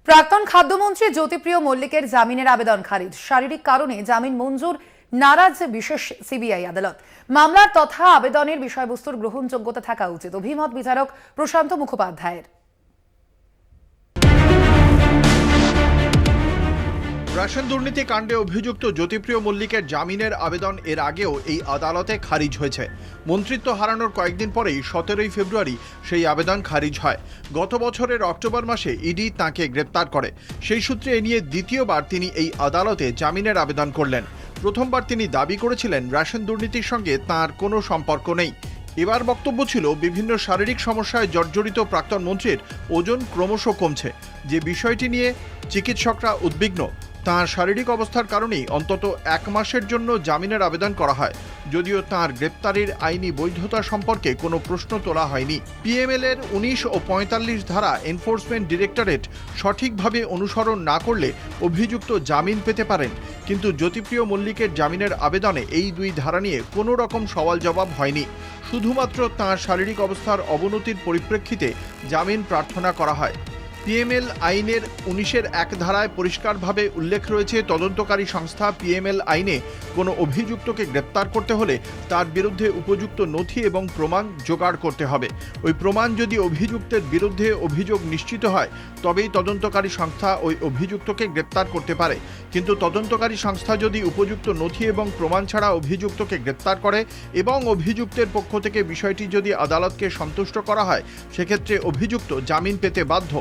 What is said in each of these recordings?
প্রাক্তন খাদ্যমন্ত্রী জ্যোতিপ্রিয় মল্লিকের জামিনের আবেদন খারিজ। শারীরিক কারণে জামিন মঞ্জুর নারাজ বিশেষ সিবিআই আদালত। মামলার তথা আবেদনের বিষয়বস্তুর গ্রহণযোগ্যতা থাকা উচিত, অভিমত বিচারক প্রশান্ত মুখোপাধ্যায়ের। রেশন দুর্নীতি কাণ্ডে অভিযুক্ত জ্যোতিপ্রিয় মল্লিকের জামিনের আবেদন এর আগেও এই আদালতে খারিজ হয়েছে। মন্ত্রিত্ব হারানোর কয়েকদিন পরেই 17 ফেব্রুয়ারি সেই আবেদন খারিজ হয়। গত বছরের অক্টোবর মাসে ইডি তাঁকে গ্রেপ্তার করে। সেই সূত্রে এ নিয়ে দ্বিতীয়বার তিনি এই আদালতে জামিনের আবেদন করলেন। প্রথমবার তিনি দাবি করেছিলেন রেশন দুর্নীতির সঙ্গে তাঁর কোনো সম্পর্ক নেই। এবার বক্তব্য ছিল বিভিন্ন শারীরিক সমস্যায় জর্জরিত প্রাক্তন মন্ত্রীর ওজন ক্রমশ কমছে, যে বিষয়টি নিয়ে চিকিৎসকরা উদ্বিগ্ন। তাঁর শারীরিক অবস্থার কারণেই অন্তত 1 মাসের জন্য জামিনের আবেদন করা হয়, যদিও তাঁর গ্রেপ্তারের আইনি বৈধতা সম্পর্কে কোনো প্রশ্ন তোলা হয়নি। পিএমএল এর 19 ও 45 ধারা এনফোর্সমেন্ট ডিরেক্টরেট সঠিকভাবে অনুসরণ না করলে অভিযুক্ত জামিন পেতে পারেন, কিন্তু জ্যোতিপ্রিয় মল্লিকের জামিনের আবেদনে এই 2 ধারা নিয়ে কোনো রকম সওয়াল জবাব হয়নি। শুধুমাত্র তাঁর শারীরিক অবস্থার অবনতির পরিপ্রেক্ষিতে জামিন প্রার্থনা করা হয়। পিএমএল আইনের 19-এর 1 ধারায় পরিষ্কারভাবে উল্লেখ রয়েছে, তদন্তকারী সংস্থা পিএমএল আইনে কোনো অভিযুক্তকে গ্রেপ্তার করতে হলে তার বিরুদ্ধে উপযুক্ত নথি এবং প্রমাণ জোগাড় করতে হবে। ওই প্রমাণ যদি অভিযুক্তের বিরুদ্ধে অভিযোগ নিশ্চিত হয়, তবেই তদন্তকারী সংস্থা ওই অভিযুক্তকে গ্রেপ্তার করতে পারে। কিন্তু তদন্তকারী সংস্থা যদি উপযুক্ত নথি এবং প্রমাণ ছাড়া অভিযুক্তকে গ্রেপ্তার করে এবং অভিযুক্তের পক্ষ থেকে বিষয়টি যদি আদালতকে সন্তুষ্ট করা হয়, সেক্ষেত্রে অভিযুক্ত জামিন পেতে বাধ্য।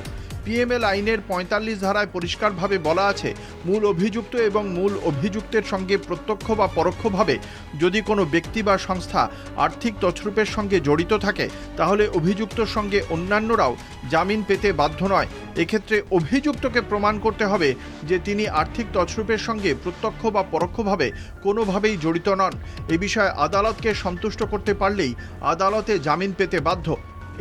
পিএমএল আইনের 45 ধারায় পরিষ্কারভাবে বলা আছে, মূল অভিযুক্ত এবং মূল অভিযুক্তের সঙ্গে প্রত্যক্ষ বা পরোক্ষভাবে যদি কোনো ব্যক্তি বা সংস্থা আর্থিক তছরূপের সঙ্গে জড়িত থাকে, তাহলে অভিযুক্তর সঙ্গে অন্যান্যরাও জামিন পেতে বাধ্য নয়। এক্ষেত্রে অভিযুক্তকে প্রমাণ করতে হবে যে তিনি আর্থিক তছরূপের সঙ্গে প্রত্যক্ষ বা পরোক্ষভাবে কোনোভাবেই জড়িত নন। এ বিষয়ে আদালতকে সন্তুষ্ট করতে পারলেই আদালতে জামিন পেতে বাধ্য।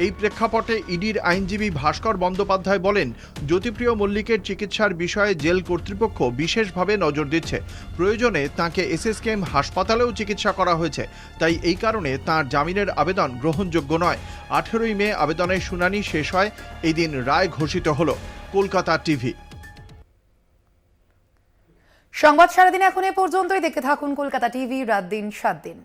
এই প্রেক্ষাপটে ইডির আইনজীবী ভাস্কর বন্দ্যোপাধ্যায় বলেন, জ্যোতিপ্রিয় মল্লিকের চিকিৎসার বিষয়ে জেল কর্তৃপক্ষ বিশেষভাবে নজর দিচ্ছে। প্রয়োজনে তাঁকে এসএসকেএম হাসপাতালেও চিকিৎসা করা হয়েছে, তাই এই কারণে তাঁর জামিনের আবেদন গ্রহণযোগ্য নয়। 18ই মে আবেদনের শুনানি শেষ হয়। এই দিন রায় ঘোষিত হল। কলকাতা টিভি। সংবাদ সারাদিন এখন এ পর্যন্তই। দেখতে থাকুন কলকাতা টিভি, রাত দিন 7 দিন।